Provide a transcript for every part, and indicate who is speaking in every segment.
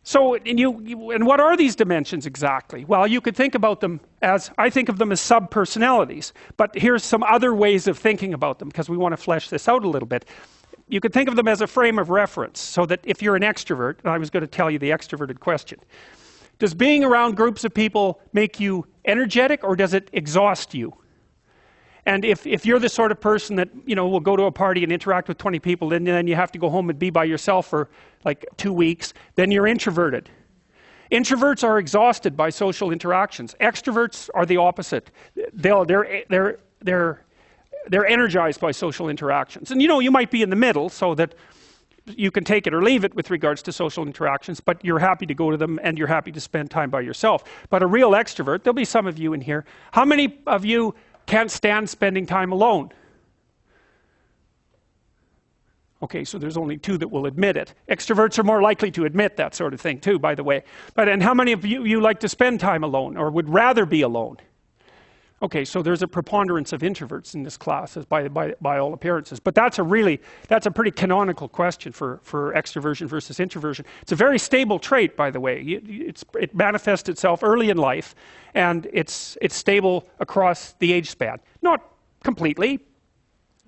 Speaker 1: So, and what are these dimensions exactly? Well, you could think about them as, I think of them as sub-personalities. But here's some other ways of thinking about them, because we want to flesh this out a little bit. You could think of them as a frame of reference, so that if you're an extrovert, and I was going to tell you the extroverted question, does being around groups of people make you energetic, or does it exhaust you? And if you're the sort of person that, will go to a party and interact with 20 people, and then you have to go home and be by yourself for like 2 weeks, then you're introverted. Introverts are exhausted by social interactions. Extroverts are the opposite. They're energized by social interactions. And you might be in the middle, so that you can take it or leave it with regards to social interactions, but you're happy to go to them and you're happy to spend time by yourself. But a real extrovert, there'll be some of you in here. How many of you can't stand spending time alone? Okay, so there's only 2 that will admit it. Extroverts are more likely to admit that sort of thing too, by the way. And how many of you like to spend time alone, or would rather be alone? Okay, so there's a preponderance of introverts in this class, by all appearances. But that's a pretty canonical question for extroversion versus introversion. It's a very stable trait, by the way. It manifests itself early in life, and it's stable across the age span. Not completely.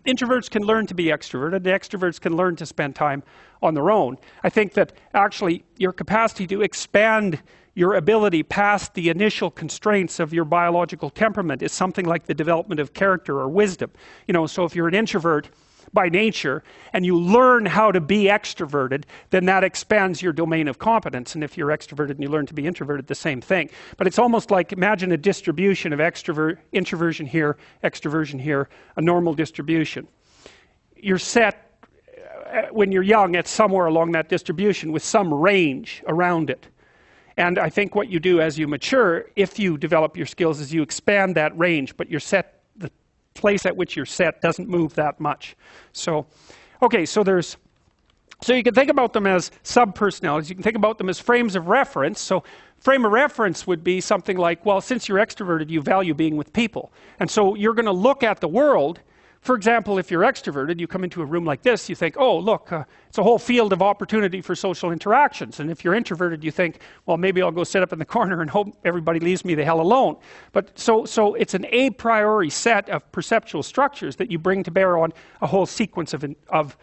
Speaker 1: Introverts can learn to be extroverted. The extroverts can learn to spend time on their own. I think that actually your capacity to expand your ability past the initial constraints of your biological temperament is something like the development of character or wisdom. So if you're an introvert by nature and you learn how to be extroverted, then that expands your domain of competence. And if you're extroverted and you learn to be introverted, the same thing. But it's almost like, imagine a distribution of introversion here, extroversion here, a normal distribution. You're set, when you're young, at somewhere along that distribution with some range around it. And I think what you do as you mature, if you develop your skills, is you expand that range, but you're set, the place at which you're set doesn't move that much. So, okay, so you can think about them as sub-personalities. You can think about them as frames of reference. So frame of reference would be something like, well, since you're extroverted, you value being with people. And so you're going to look at the world. For example, if you're extroverted, you come into a room like this, you think, oh, look, it's a whole field of opportunity for social interactions. And if you're introverted, you think, well, maybe I'll go sit up in the corner and hope everybody leaves me the hell alone. But so it's an a priori set of perceptual structures that you bring to bear on a whole sequence of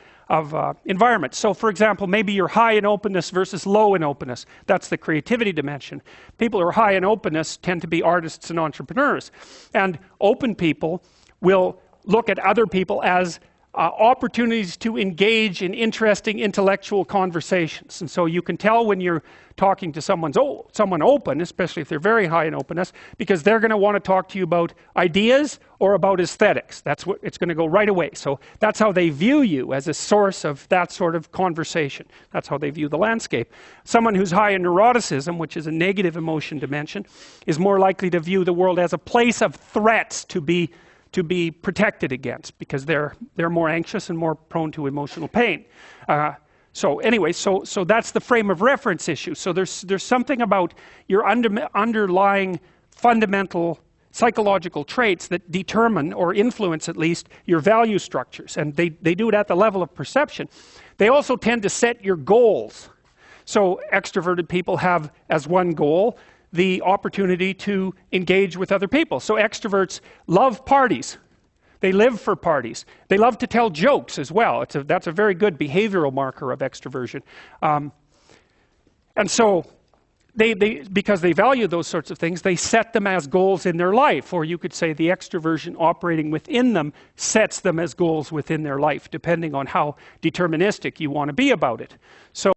Speaker 1: environments. So, for example, maybe you're high in openness versus low in openness. That's the creativity dimension. People who are high in openness tend to be artists and entrepreneurs. And open people will look at other people as opportunities to engage in interesting intellectual conversations. And so you can tell when you're talking to someone open, especially if they're very high in openness, because they're going to want to talk to you about ideas or about aesthetics. That's what it's going to go right away. So that's how they view you, as a source of that sort of conversation. That's how they view the landscape. Someone who's high in neuroticism, which is a negative emotion dimension, is more likely to view the world as a place of threats to be protected against, because they're more anxious and more prone to emotional pain. So anyway, so that's the frame of reference issue. So there's something about your underlying fundamental psychological traits that determine, or influence at least, your value structures. And they do it at the level of perception. They also tend to set your goals. So extroverted people have as one goal the opportunity to engage with other people. So extroverts love parties. They live for parties. They love to tell jokes as well. That's a very good behavioral marker of extroversion. And so because they value those sorts of things, they set them as goals in their life. Or you could say the extroversion operating within them sets them as goals within their life, depending on how deterministic you want to be about it. So